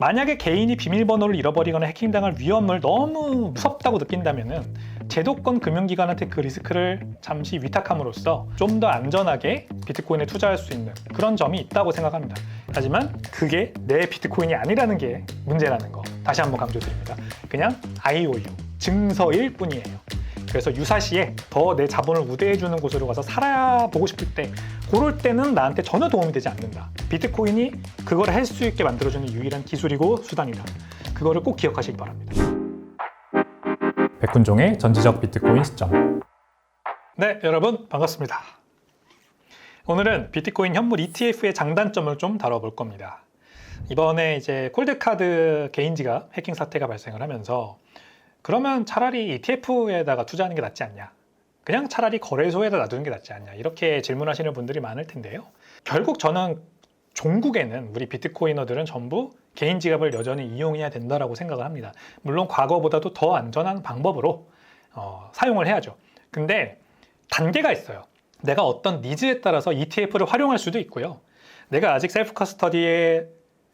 만약에 개인이 비밀번호를 잃어버리거나 해킹당할 위험을 너무 무섭다고 느낀다면 제도권 금융기관한테 그 리스크를 잠시 위탁함으로써 좀 더 안전하게 비트코인에 투자할 수 있는 그런 점이 있다고 생각합니다. 하지만 그게 내 비트코인이 아니라는 게 문제라는 거 다시 한번 강조드립니다. 그냥 IOU, 증서일 뿐이에요. 그래서 유사시에 더 내 자본을 우대해주는 곳으로 가서 살아보고 싶을 때 그럴 때는 나한테 전혀 도움이 되지 않는다. 비트코인이 그걸 할 수 있게 만들어주는 유일한 기술이고 수단이다. 그거를 꼭 기억하시기 바랍니다. 백훈종의 전지적 비트코인 시점. 네, 여러분 반갑습니다. 오늘은 비트코인 현물 ETF의 장단점을 좀 다뤄볼 겁니다. 이번에 이제 콜드카드 개인지갑 해킹 사태가 발생을 하면서 그러면 차라리 ETF에다가 투자하는 게 낫지 않냐? 그냥 차라리 거래소에다 놔두는 게 낫지 않냐? 이렇게 질문하시는 분들이 많을 텐데요. 결국 저는 종국에는 우리 비트코이너들은 전부 개인 지갑을 여전히 이용해야 된다고 생각을 합니다. 물론 과거보다도 더 안전한 방법으로 사용을 해야죠. 근데 단계가 있어요. 내가 어떤 니즈에 따라서 ETF를 활용할 수도 있고요. 내가 아직 셀프 커스터디에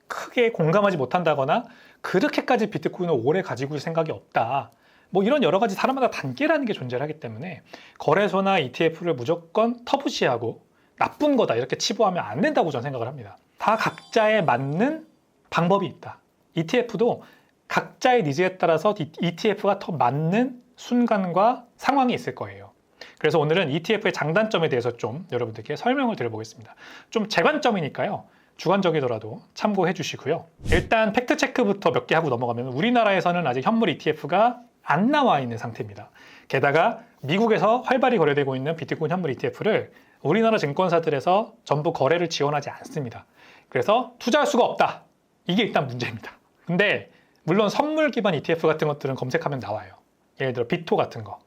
크게 공감하지 못한다거나 그렇게까지 비트코인을 오래 가지고 있을 생각이 없다. 뭐 이런 여러 가지 사람마다 단계라는 게 존재하기 때문에 거래소나 ETF를 무조건 터부시하고 나쁜 거다 이렇게 치부하면 안 된다고 저는 생각을 합니다. 다 각자에 맞는 방법이 있다. ETF도 각자의 니즈에 따라서 ETF가 더 맞는 순간과 상황이 있을 거예요. 그래서 오늘은 ETF의 장단점에 대해서 좀 여러분들께 설명을 드려보겠습니다. 좀 제 관점이니까요. 주관적이더라도 참고해 주시고요. 일단 팩트체크부터 몇 개 하고 넘어가면 우리나라에서는 아직 현물 ETF가 안 나와 있는 상태입니다. 게다가 미국에서 활발히 거래되고 있는 비트코인 현물 ETF를 우리나라 증권사들에서 전부 거래를 지원하지 않습니다. 그래서 투자할 수가 없다. 이게 일단 문제입니다. 근데 물론 선물 기반 ETF 같은 것들은 검색하면 나와요. 예를 들어 비토 같은 거.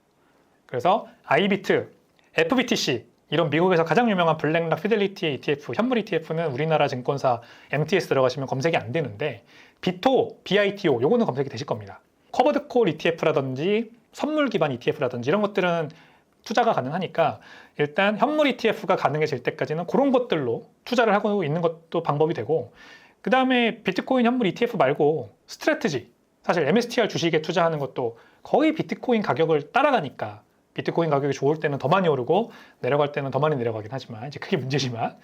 그래서 아이비트, FBTC 이런 미국에서 가장 유명한 블랙락 피델리티 ETF, 현물 ETF는 우리나라 증권사 MTS 들어가시면 검색이 안 되는데 비토, BITO 요거는 검색이 되실 겁니다. 커버드콜 ETF라든지 선물 기반 ETF라든지 이런 것들은 투자가 가능하니까 일단 현물 ETF가 가능해질 때까지는 그런 것들로 투자를 하고 있는 것도 방법이 되고 그 다음에 비트코인 현물 ETF 말고 스트래티지 사실 MSTR 주식에 투자하는 것도 거의 비트코인 가격을 따라가니까 비트코인 가격이 좋을 때는 더 많이 오르고 내려갈 때는 더 많이 내려가긴 하지만 이제 그게 문제지만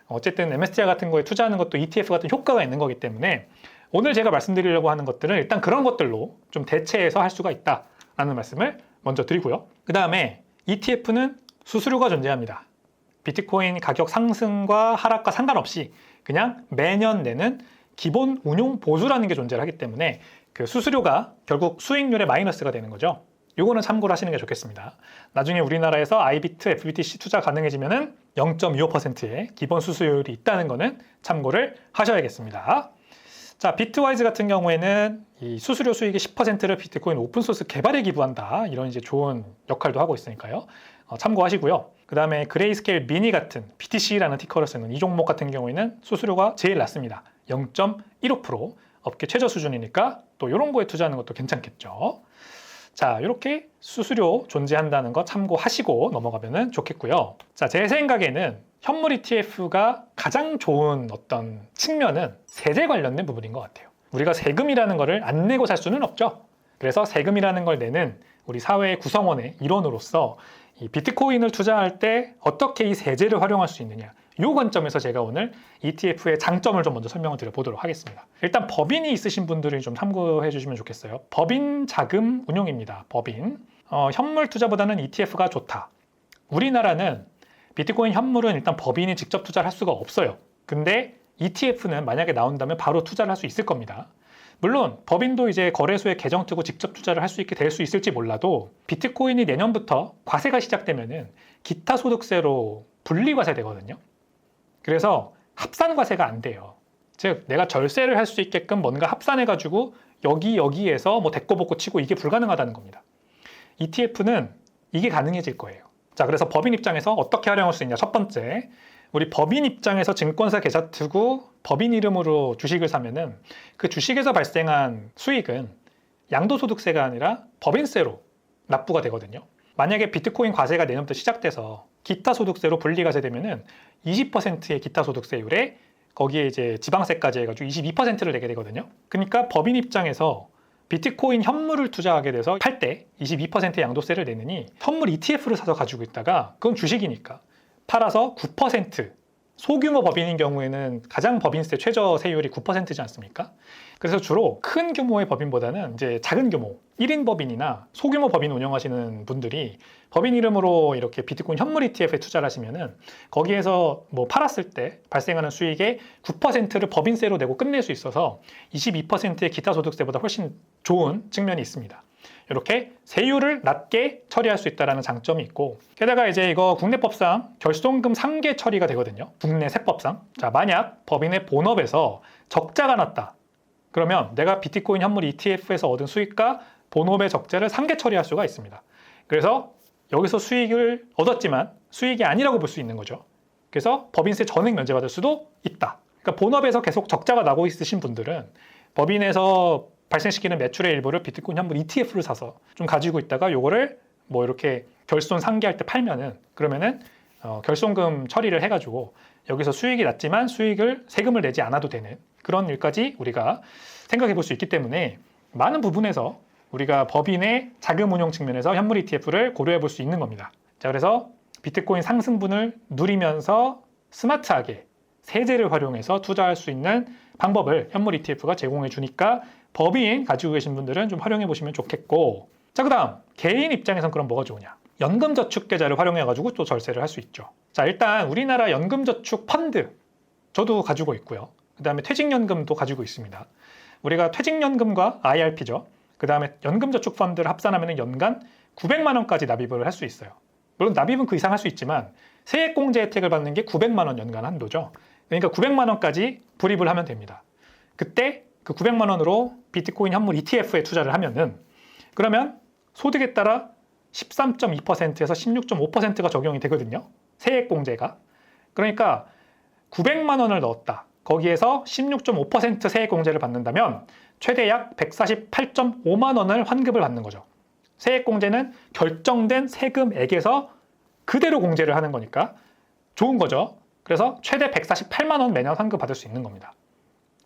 어쨌든 MSTR 같은 거에 투자하는 것도 ETF 같은 효과가 있는 거기 때문에 오늘 제가 말씀드리려고 하는 것들은 일단 그런 것들로 좀 대체해서 할 수가 있다라는 말씀을 먼저 드리고요. 그 다음에 ETF는 수수료가 존재합니다. 비트코인 가격 상승과 하락과 상관없이 그냥 매년 내는 기본 운용 보수라는 게 존재하기 때문에 그 수수료가 결국 수익률의 마이너스가 되는 거죠. 이거는 참고를 하시는 게 좋겠습니다. 나중에 우리나라에서 아이비트, FBTC 투자 가능해지면은 0.25%의 기본 수수료율이 있다는 거는 참고를 하셔야겠습니다. 자, 비트와이즈 같은 경우에는 이 수수료 수익의 10%를 비트코인 오픈소스 개발에 기부한다. 이런 이제 좋은 역할도 하고 있으니까요. 참고하시고요. 그 다음에 그레이스케일 미니 같은 BTC라는 티커를 쓰는 이 종목 같은 경우에는 수수료가 제일 낮습니다. 0.15% 업계 최저 수준이니까 또 이런 거에 투자하는 것도 괜찮겠죠. 자, 이렇게 수수료 존재한다는 거 참고하시고 넘어가면 좋겠고요. 자, 제 생각에는 현물 ETF가 가장 좋은 어떤 측면은 세제 관련된 부분인 것 같아요. 우리가 세금이라는 거를 안 내고 살 수는 없죠. 그래서 세금이라는 걸 내는 우리 사회의 구성원의 일원으로서 이 비트코인을 투자할 때 어떻게 이 세제를 활용할 수 있느냐 이 관점에서 제가 오늘 ETF의 장점을 좀 먼저 설명을 드려보도록 하겠습니다. 일단 법인이 있으신 분들이 좀 참고해 주시면 좋겠어요. 법인 자금 운용입니다. 법인. 현물 투자보다는 ETF가 좋다. 우리나라는 비트코인 현물은 일단 법인이 직접 투자를 할 수가 없어요. 근데 ETF는 만약에 나온다면 바로 투자를 할 수 있을 겁니다. 물론 법인도 이제 거래소에 계정 뜨고 직접 투자를 할 수 있게 될 수 있을지 몰라도 비트코인이 내년부터 과세가 시작되면은 기타 소득세로 분리과세 되거든요. 그래서 합산과세가 안 돼요. 즉 내가 절세를 할 수 있게끔 뭔가 합산해가지고 여기에서 뭐 대꼬복고 치고 이게 불가능하다는 겁니다. ETF는 이게 가능해질 거예요. 자, 그래서 법인 입장에서 어떻게 활용할 수 있냐. 첫 번째, 우리 법인 입장에서 증권사 계좌 두고 법인 이름으로 주식을 사면은 그 주식에서 발생한 수익은 양도소득세가 아니라 법인세로 납부가 되거든요. 만약에 비트코인 과세가 내년부터 시작돼서 기타 소득세로 분리과세 되면은 20%의 기타 소득세율에 거기에 이제 지방세까지 해가지고 22%를 내게 되거든요. 그러니까 법인 입장에서 비트코인 현물을 투자하게 돼서 팔 때 22%의 양도세를 내느니 현물 ETF를 사서 가지고 있다가 그건 주식이니까 팔아서 9%, 소규모 법인인 경우에는 가장 법인세 최저 세율이 9%지 않습니까? 그래서 주로 큰 규모의 법인보다는 이제 작은 규모, 1인 법인이나 소규모 법인 운영하시는 분들이 법인 이름으로 이렇게 비트코인 현물 ETF에 투자를 하시면은 거기에서 뭐 팔았을 때 발생하는 수익의 9%를 법인세로 내고 끝낼 수 있어서 22%의 기타 소득세보다 훨씬 좋은 측면이 있습니다. 이렇게 세율을 낮게 처리할 수 있다는 장점이 있고, 게다가 이제 이거 국내법상 결손금 상계 처리가 되거든요. 국내 세법상. 자, 만약 법인의 본업에서 적자가 났다. 그러면 내가 비트코인 현물 ETF에서 얻은 수익과 본업의 적자를 상계 처리할 수가 있습니다. 그래서 여기서 수익을 얻었지만 수익이 아니라고 볼 수 있는 거죠. 그래서 법인세 전액 면제받을 수도 있다. 그러니까 본업에서 계속 적자가 나고 있으신 분들은 법인에서 발생시키는 매출의 일부를 비트코인 현물 ETF를 사서 좀 가지고 있다가 요거를 뭐 이렇게 결손 상계할 때 팔면은 그러면은 결손금 처리를 해가지고 여기서 수익이 났지만 세금을 내지 않아도 되는 그런 일까지 우리가 생각해 볼 수 있기 때문에 많은 부분에서 우리가 법인의 자금 운용 측면에서 현물 ETF를 고려해 볼 수 있는 겁니다. 자, 그래서 비트코인 상승분을 누리면서 스마트하게 세제를 활용해서 투자할 수 있는 방법을 현물 ETF가 제공해 주니까 법인 가지고 계신 분들은 좀 활용해 보시면 좋겠고, 자, 그 다음 개인 입장에선 그럼 뭐가 좋으냐? 연금저축계좌를 활용해 가지고 또 절세를 할 수 있죠. 자, 일단 우리나라 연금저축 펀드 저도 가지고 있고요. 그 다음에 퇴직연금도 가지고 있습니다. 우리가 퇴직연금과 IRP죠. 그 다음에 연금저축 펀드를 합산하면 연간 900만 원까지 납입을 할 수 있어요. 물론 납입은 그 이상 할 수 있지만 세액공제 혜택을 받는 게 900만 원 연간 한도죠. 그러니까 900만 원까지 불입을 하면 됩니다. 그때 그 900만 원으로 비트코인 현물 ETF에 투자를 하면은 그러면 소득에 따라 13.2%에서 16.5%가 적용이 되거든요. 세액공제가. 그러니까 900만 원을 넣었다. 거기에서 16.5% 세액공제를 받는다면 최대 약 148.5만 원을 환급을 받는 거죠. 세액공제는 결정된 세금액에서 그대로 공제를 하는 거니까 좋은 거죠. 그래서 최대 148만 원 매년 환급 받을 수 있는 겁니다.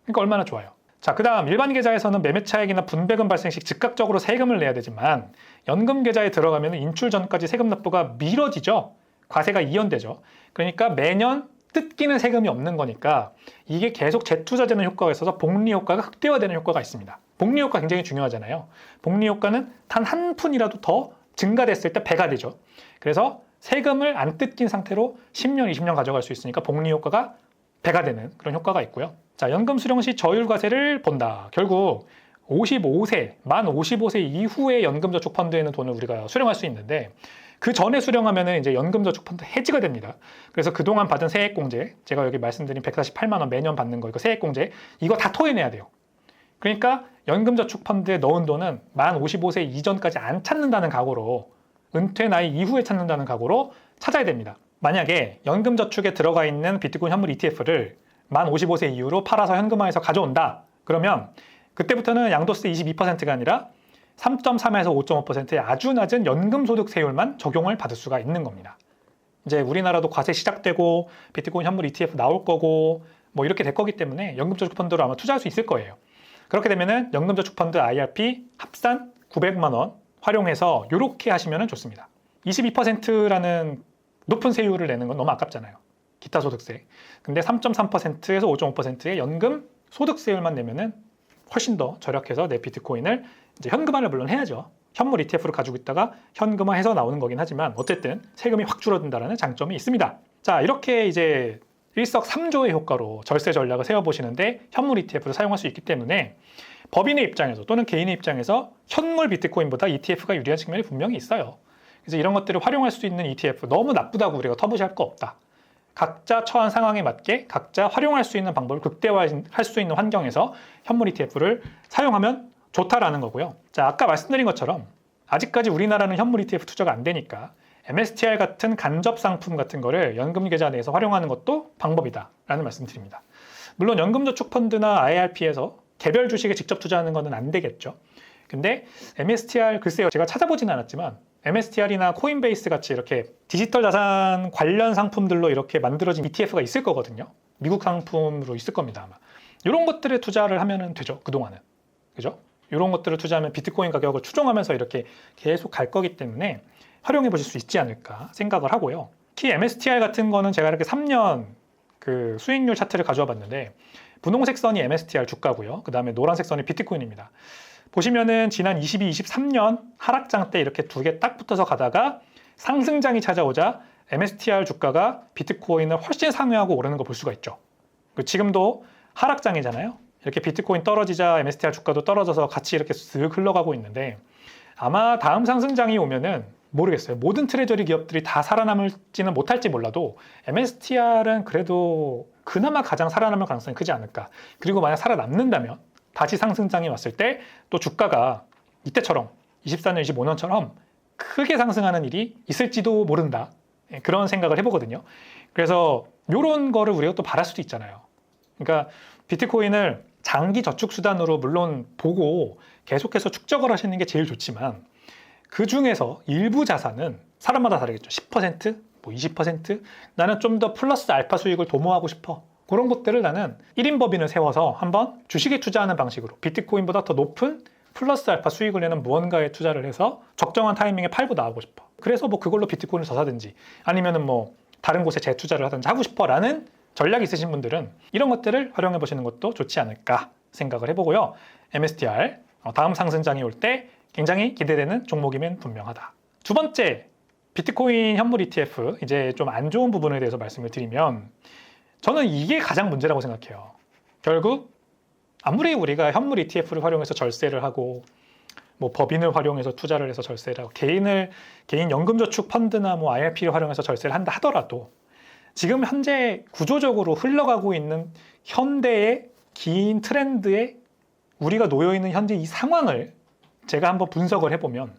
그러니까 얼마나 좋아요. 자, 그 다음 일반 계좌에서는 매매 차익이나 분배금 발생 시 즉각적으로 세금을 내야 되지만 연금 계좌에 들어가면 인출 전까지 세금 납부가 미뤄지죠. 과세가 이연되죠. 그러니까 매년 뜯기는 세금이 없는 거니까 이게 계속 재투자되는 효과가 있어서 복리 효과가 극대화되는 효과가 있습니다. 복리 효과 굉장히 중요하잖아요. 복리 효과는 단 한 푼이라도 더 증가됐을 때 배가 되죠. 그래서 세금을 안 뜯긴 상태로 10년, 20년 가져갈 수 있으니까 복리 효과가 배가 되는 그런 효과가 있고요. 자, 연금 수령 시 저율과세를 본다. 결국 55세, 만 55세 이후에 연금저축 펀드에는 돈을 우리가 수령할 수 있는데 그 전에 수령하면은 이제 연금저축 펀드 해지가 됩니다. 그래서 그동안 받은 세액공제, 제가 여기 말씀드린 148만 원 매년 받는 거 이거 세액공제 이거 다 토해내야 돼요. 그러니까 연금저축 펀드에 넣은 돈은 만 55세 이전까지 안 찾는다는 각오로 은퇴 나이 이후에 찾는다는 각오로 찾아야 됩니다. 만약에 연금저축에 들어가 있는 비트코인 현물 ETF를 만 55세 이후로 팔아서 현금화해서 가져온다. 그러면 그때부터는 양도세 22%가 아니라 3.3에서 5.5%의 아주 낮은 연금소득세율만 적용을 받을 수가 있는 겁니다. 이제 우리나라도 과세 시작되고 비트코인 현물 ETF 나올 거고 뭐 이렇게 될 거기 때문에 연금저축 펀드로 아마 투자할 수 있을 거예요. 그렇게 되면은 연금저축 펀드 IRP 합산 900만 원 활용해서 이렇게 하시면 좋습니다. 22%라는 높은 세율을 내는 건 너무 아깝잖아요. 기타 소득세. 근데 3.3%에서 5.5%의 연금 소득세율만 내면은 훨씬 더 절약해서 내 비트코인을 이제 현금화를 물론 해야죠. 현물 ETF를 가지고 있다가 현금화해서 나오는 거긴 하지만 어쨌든 세금이 확 줄어든다는 장점이 있습니다. 자, 이렇게 이제 일석삼조의 효과로 절세 전략을 세워보시는데 현물 ETF를 사용할 수 있기 때문에 법인의 입장에서 또는 개인의 입장에서 현물 비트코인보다 ETF가 유리한 측면이 분명히 있어요. 그래서 이런 것들을 활용할 수 있는 ETF 너무 나쁘다고 우리가 터부시할 거 없다. 각자 처한 상황에 맞게 각자 활용할 수 있는 방법을 극대화할 수 있는 환경에서 현물 ETF를 사용하면 좋다라는 거고요. 자, 아까 말씀드린 것처럼 아직까지 우리나라는 현물 ETF 투자가 안 되니까 MSTR 같은 간접 상품 같은 거를 연금 계좌 내에서 활용하는 것도 방법이다라는 말씀드립니다. 물론 연금저축 펀드나 IRP에서 개별 주식에 직접 투자하는 것은 안 되겠죠. 근데 MSTR 글쎄요, 제가 찾아보진 않았지만 MSTR이나 코인베이스 같이 이렇게 디지털 자산 관련 상품들로 이렇게 만들어진 ETF가 있을 거거든요. 미국 상품으로 있을 겁니다, 아마. 이런 것들에 투자를 하면 되죠, 그동안은. 그죠? 이런 것들을 투자하면 비트코인 가격을 추종하면서 이렇게 계속 갈 거기 때문에 활용해 보실 수 있지 않을까 생각을 하고요. 특히 MSTR 같은 거는 제가 이렇게 3년 그 수익률 차트를 가져와 봤는데, 분홍색 선이 MSTR 주가고요. 그 다음에 노란색 선이 비트코인입니다. 보시면은 지난 22, 23년 하락장 때 이렇게 두 개 딱 붙어서 가다가 상승장이 찾아오자 MSTR 주가가 비트코인을 훨씬 상회하고 오르는 거 볼 수가 있죠. 지금도 하락장이잖아요. 이렇게 비트코인 떨어지자 MSTR 주가도 떨어져서 같이 이렇게 쓱 흘러가고 있는데, 아마 다음 상승장이 오면은 모르겠어요. 모든 트레저리 기업들이 다 살아남을지는 못할지 몰라도 MSTR은 그래도 그나마 가장 살아남을 가능성이 크지 않을까. 그리고 만약 살아남는다면 다시 상승장이 왔을 때 또 주가가 이때처럼 24년, 25년처럼 크게 상승하는 일이 있을지도 모른다. 그런 생각을 해보거든요. 그래서 이런 거를 우리가 또 바랄 수도 있잖아요. 그러니까 비트코인을 장기 저축 수단으로 물론 보고 계속해서 축적을 하시는 게 제일 좋지만, 그 중에서 일부 자산은 사람마다 다르겠죠. 10%, 뭐 20%? 나는 좀 더 플러스 알파 수익을 도모하고 싶어. 그런 것들을 나는 1인 법인을 세워서 한번 주식에 투자하는 방식으로 비트코인보다 더 높은 플러스 알파 수익을 내는 무언가에 투자를 해서 적정한 타이밍에 팔고 나오고 싶어. 그래서 뭐 그걸로 비트코인을 더 사든지 아니면은 뭐 다른 곳에 재투자를 하든지 하고 싶어 라는 전략이 있으신 분들은 이런 것들을 활용해 보시는 것도 좋지 않을까 생각을 해보고요. MSTR 다음 상승장이 올 때 굉장히 기대되는 종목이면 분명하다. 두 번째, 비트코인 현물 ETF, 이제 좀 안 좋은 부분에 대해서 말씀을 드리면, 저는 이게 가장 문제라고 생각해요. 결국 아무리 우리가 현물 ETF를 활용해서 절세를 하고 뭐 법인을 활용해서 투자를 해서 절세를 하고 개인 연금저축 펀드나 뭐 IRP를 활용해서 절세를 한다 하더라도, 지금 현재 구조적으로 흘러가고 있는 현대의 긴 트렌드에 우리가 놓여 있는 현재 이 상황을 제가 한번 분석을 해보면,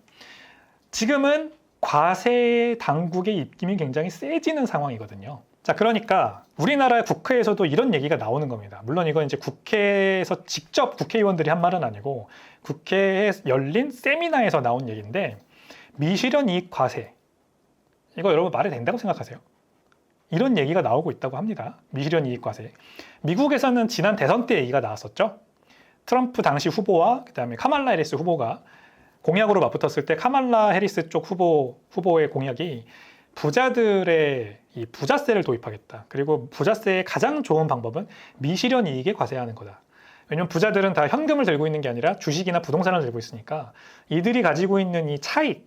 지금은 과세 당국의 입김이 굉장히 세지는 상황이거든요. 자, 그러니까 우리나라 국회에서도 이런 얘기가 나오는 겁니다. 물론 이건 이제 국회에서 직접 국회의원들이 한 말은 아니고 국회에 열린 세미나에서 나온 얘기인데, 미실현 이익 과세, 이거 여러분 말이 된다고 생각하세요? 이런 얘기가 나오고 있다고 합니다. 미실현 이익 과세. 미국에서는 지난 대선 때 얘기가 나왔었죠. 트럼프 당시 후보와 그다음에 카말라 해리스 후보가 공약으로 맞붙었을 때, 카말라 해리스 쪽 후보의 공약이 부자들의 이 부자세를 도입하겠다. 그리고 부자세의 가장 좋은 방법은 미실현 이익에 과세하는 거다. 왜냐면 부자들은 다 현금을 들고 있는 게 아니라 주식이나 부동산을 들고 있으니까 이들이 가지고 있는 이 차익,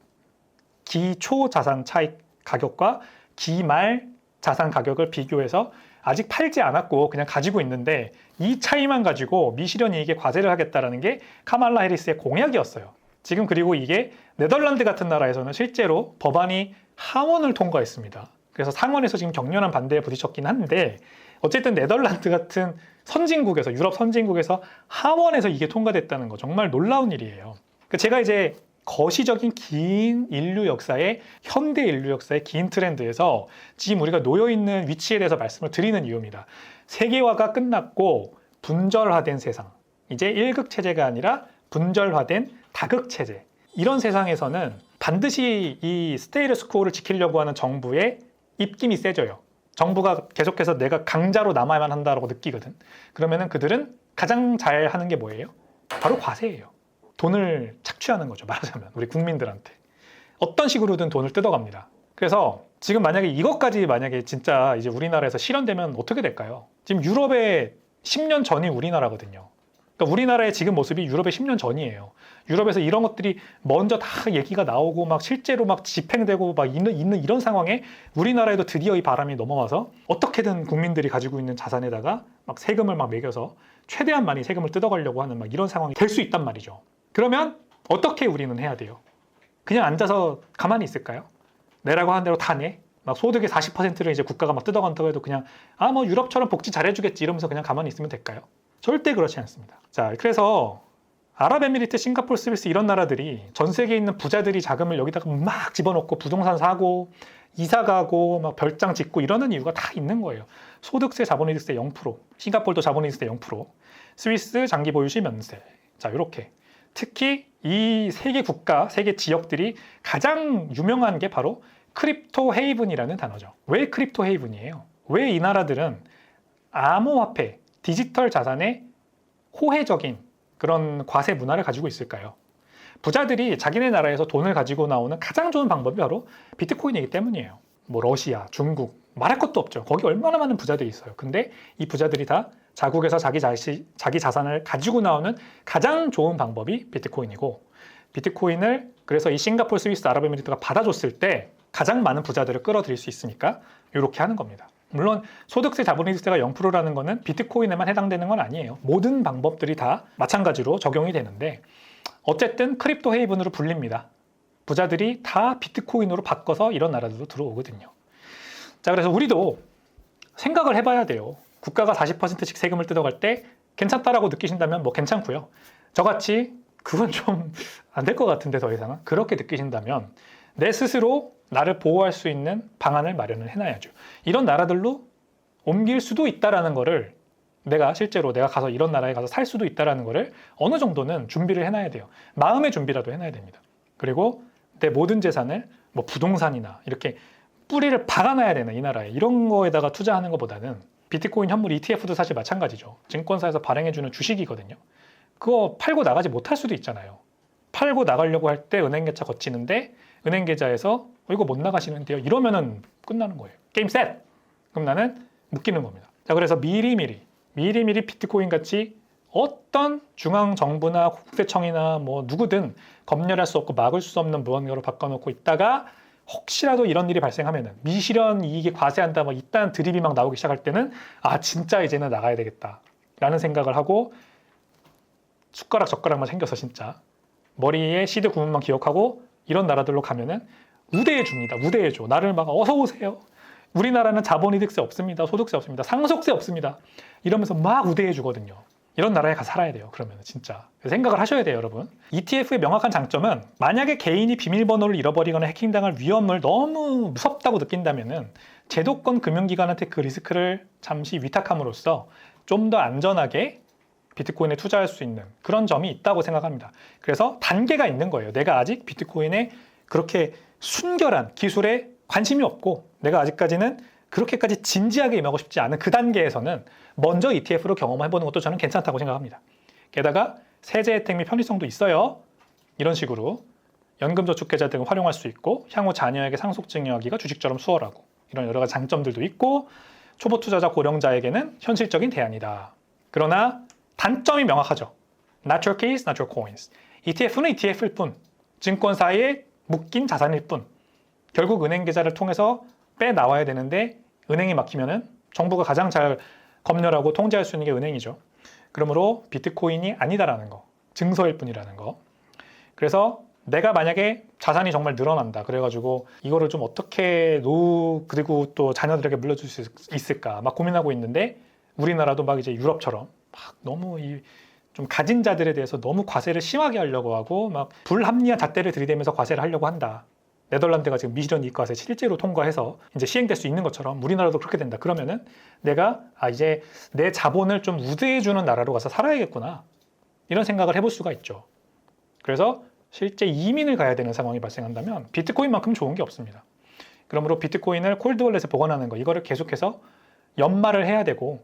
기초 자산 차익 가격과 기말 자산 가격을 비교해서 아직 팔지 않았고 그냥 가지고 있는데, 이 차이만 가지고 미실현 이익에 과세를 하겠다라는 게 카말라 해리스의 공약이었어요. 지금 그리고 이게 네덜란드 같은 나라에서는 실제로 법안이 하원을 통과했습니다. 그래서 상원에서 지금 격렬한 반대에 부딪혔긴 한데, 어쨌든 네덜란드 같은 선진국에서, 유럽 선진국에서 하원에서 이게 통과됐다는 거 정말 놀라운 일이에요. 제가 이제 거시적인 긴 인류 역사의, 현대 인류 역사의 긴 트렌드에서 지금 우리가 놓여있는 위치에 대해서 말씀을 드리는 이유입니다. 세계화가 끝났고 분절화된 세상, 이제 1극 체제가 아니라 분절화된 다극 체제, 이런 세상에서는 반드시 이 스테이터스 퀘어를 지키려고 하는 정부의 입김이 세져요. 정부가 계속해서 내가 강자로 남아야만 한다고 느끼거든. 그러면은 그들은 가장 잘 하는 게 뭐예요? 바로 과세예요. 돈을 착취하는 거죠, 말하자면. 우리 국민들한테 어떤 식으로든 돈을 뜯어갑니다. 그래서 지금 만약에 이것까지 만약에 진짜 이제 우리나라에서 실현되면 어떻게 될까요? 지금 유럽의 10년 전이 우리나라거든요. 그러니까 우리나라의 지금 모습이 유럽의 10년 전이에요. 유럽에서 이런 것들이 먼저 다 얘기가 나오고 막 실제로 막 집행되고 막 있는 이런 상황에 우리나라에도 드디어 이 바람이 넘어와서 어떻게든 국민들이 가지고 있는 자산에다가 막 세금을 막 매겨서 최대한 많이 세금을 뜯어가려고 하는 막 이런 상황이 될 수 있단 말이죠. 그러면 어떻게 우리는 해야 돼요? 그냥 앉아서 가만히 있을까요? 내라고 하는 대로 다 내? 막 소득의 40%를 이제 국가가 막 뜯어간다고 해도 그냥 뭐 유럽처럼 복지 잘해주겠지 이러면서 그냥 가만히 있으면 될까요? 절대 그렇지 않습니다. 자, 그래서 아랍에미리트, 싱가포르, 스위스 이런 나라들이 전 세계에 있는 부자들이 자금을 여기다가 막 집어넣고 부동산 사고 이사 가고 막 별장 짓고 이러는 이유가 다 있는 거예요. 소득세, 자본이득세 0%, 싱가포르도 자본이득세 0%, 스위스 장기 보유시 면세. 자, 이렇게 특히 이 세 개 국가, 세 개 지역들이 가장 유명한 게 바로 크립토 헤이븐이라는 단어죠. 왜 크립토 헤이븐이에요? 왜 이 나라들은 암호화폐, 디지털 자산의 호혜적인 그런 과세 문화를 가지고 있을까요? 부자들이 자기네 나라에서 돈을 가지고 나오는 가장 좋은 방법이 바로 비트코인이기 때문이에요. 뭐 러시아, 중국 말할 것도 없죠. 거기 얼마나 많은 부자들이 있어요. 근데 이 부자들이 다 자국에서 자기 자산을 가지고 나오는 가장 좋은 방법이 비트코인이고, 비트코인을 그래서 이 싱가포르, 스위스, 아랍에미리트가 받아줬을 때 가장 많은 부자들을 끌어들일 수 있으니까 이렇게 하는 겁니다. 물론 소득세, 자본이득세가 0%라는 거는 비트코인에만 해당되는 건 아니에요. 모든 방법들이 다 마찬가지로 적용이 되는데 어쨌든 크립토 헤이븐으로 불립니다. 부자들이 다 비트코인으로 바꿔서 이런 나라들로 들어오거든요. 자, 그래서 우리도 생각을 해봐야 돼요. 국가가 40%씩 세금을 뜯어갈 때 괜찮다라고 느끼신다면 뭐 괜찮고요. 저같이 그건 좀 안 될 것 같은데 더 이상은 그렇게 느끼신다면 내 스스로 나를 보호할 수 있는 방안을 마련을 해놔야죠. 이런 나라들로 옮길 수도 있다라는 거를 실제로 내가 가서 이런 나라에 가서 살 수도 있다라는 거를 어느 정도는 준비를 해놔야 돼요. 마음의 준비라도 해놔야 됩니다. 그리고 내 모든 재산을 뭐 부동산이나 이렇게 뿌리를 박아놔야 되는 이 나라에 이런 거에다가 투자하는 것보다는 비트코인 현물 ETF도 사실 마찬가지죠. 증권사에서 발행해주는 주식이거든요. 그거 팔고 나가지 못할 수도 있잖아요. 팔고 나가려고 할 때 은행 계좌 거치는데 은행 계좌에서 이거 못 나가시는데요. 이러면은 끝나는 거예요. 게임 셋! 그럼 나는 묶이는 겁니다. 자, 그래서 미리미리 비트코인 같이 어떤 중앙정부나 국세청이나 뭐 누구든 검열할 수 없고 막을 수 없는 무언가로 바꿔놓고 있다가 혹시라도 이런 일이 발생하면은 미실현 이익에 과세한다 뭐 이딴 드립이 막 나오기 시작할 때는 진짜 이제는 나가야 되겠다 라는 생각을 하고 숟가락 젓가락만 챙겨서 진짜 머리에 시드 구멍만 기억하고 이런 나라들로 가면은 우대해 줍니다. 우대해 줘. 나를 막 어서 오세요. 우리나라는 자본이득세 없습니다. 소득세 없습니다. 상속세 없습니다. 이러면서 막 우대해 주거든요. 이런 나라에 가서 살아야 돼요. 그러면 진짜 생각을 하셔야 돼요, 여러분. ETF의 명확한 장점은 만약에 개인이 비밀번호를 잃어버리거나 해킹당할 위험을 너무 무섭다고 느낀다면은 제도권 금융기관한테 그 리스크를 잠시 위탁함으로써 좀 더 안전하게 비트코인에 투자할 수 있는 그런 점이 있다고 생각합니다. 그래서 단계가 있는 거예요. 내가 아직 비트코인에 그렇게 순결한 기술에 관심이 없고 내가 아직까지는 그렇게까지 진지하게 임하고 싶지 않은 그 단계에서는 먼저 ETF로 경험해보는 것도 저는 괜찮다고 생각합니다. 게다가 세제 혜택 및 편의성도 있어요. 이런 식으로 연금저축계좌 등을 활용할 수 있고 향후 자녀에게 상속 증여하기가 주식처럼 수월하고 이런 여러 가지 장점들도 있고 초보 투자자 고령자에게는 현실적인 대안이다. 그러나 단점이 명확하죠. Not your case, not your coins. ETF는 ETF일 뿐, 증권사에 묶인 자산일 뿐, 결국 은행 계좌를 통해서 빼나와야 되는데 은행이 막히면은 정부가 가장 잘 검열하고 통제할 수 있는 게 은행이죠. 그러므로 비트코인이 아니다라는 거, 증서일 뿐이라는 거. 그래서 내가 만약에 자산이 정말 늘어난다. 그래가지고 이거를 좀 어떻게 그리고 또 자녀들에게 물려줄 수 있을까 막 고민하고 있는데 우리나라도 막 이제 유럽처럼 막 너무 좀 가진 자들에 대해서 너무 과세를 심하게 하려고 하고 막 불합리한 잣대를 들이대면서 과세를 하려고 한다. 네덜란드가 지금 미실현 이익과세 실제로 통과해서 이제 시행될 수 있는 것처럼 우리나라도 그렇게 된다. 그러면은 내가 이제 내 자본을 좀 우대해주는 나라로 가서 살아야겠구나. 이런 생각을 해볼 수가 있죠. 그래서 실제 이민을 가야 되는 상황이 발생한다면 비트코인만큼 좋은 게 없습니다. 그러므로 비트코인을 콜드월렛에 보관하는 거 이거를 계속해서 연말을 해야 되고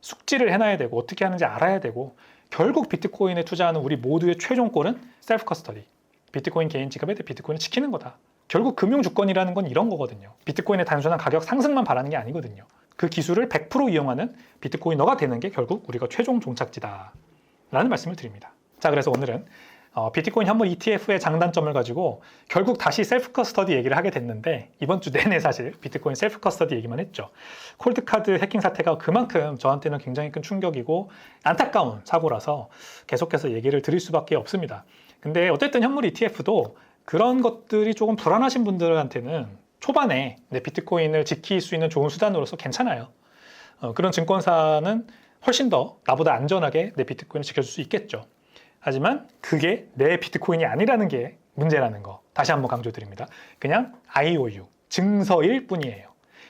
숙지를 해놔야 되고 어떻게 하는지 알아야 되고 결국 비트코인에 투자하는 우리 모두의 최종 골은 셀프 커스터디. 비트코인 개인 지갑에 비트코인을 지키는 거다. 결국 금융주권이라는 건 이런 거거든요. 비트코인의 단순한 가격 상승만 바라는 게 아니거든요. 그 기술을 100% 이용하는 비트코이너가 되는 게 결국 우리가 최종 종착지다 라는 말씀을 드립니다. 자, 그래서 오늘은 비트코인 현물 ETF의 장단점을 가지고 결국 다시 셀프 커스터디 얘기를 하게 됐는데 이번 주 내내 사실 비트코인 셀프 커스터디 얘기만 했죠. 콜드카드 해킹 사태가 그만큼 저한테는 굉장히 큰 충격이고 안타까운 사고라서 계속해서 얘기를 드릴 수밖에 없습니다. 근데 어쨌든 현물 ETF도 그런 것들이 조금 불안하신 분들한테는 초반에 내 비트코인을 지킬 수 있는 좋은 수단으로서 괜찮아요. 그런 증권사는 훨씬 더 나보다 안전하게 내 비트코인을 지켜줄 수 있겠죠. 하지만 그게 내 비트코인이 아니라는 게 문제라는 거 다시 한번 강조드립니다. 그냥 IOU, 증서일 뿐이에요.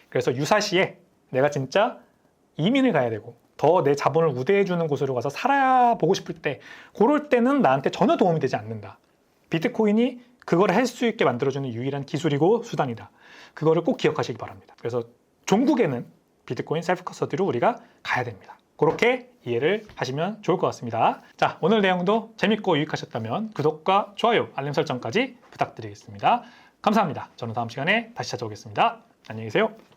그래서 유사시에 내가 진짜 이민을 가야 되고 더 내 자본을 우대해주는 곳으로 가서 살아보고 싶을 때 그럴 때는 나한테 전혀 도움이 되지 않는다. 비트코인이 그걸 할 수 있게 만들어주는 유일한 기술이고 수단이다. 그거를 꼭 기억하시기 바랍니다. 그래서 종국에는 비트코인 셀프 커스터디로 우리가 가야 됩니다. 그렇게 이해를 하시면 좋을 것 같습니다. 자, 오늘 내용도 재밌고 유익하셨다면 구독과 좋아요, 알림 설정까지 부탁드리겠습니다. 감사합니다. 저는 다음 시간에 다시 찾아오겠습니다. 안녕히 계세요.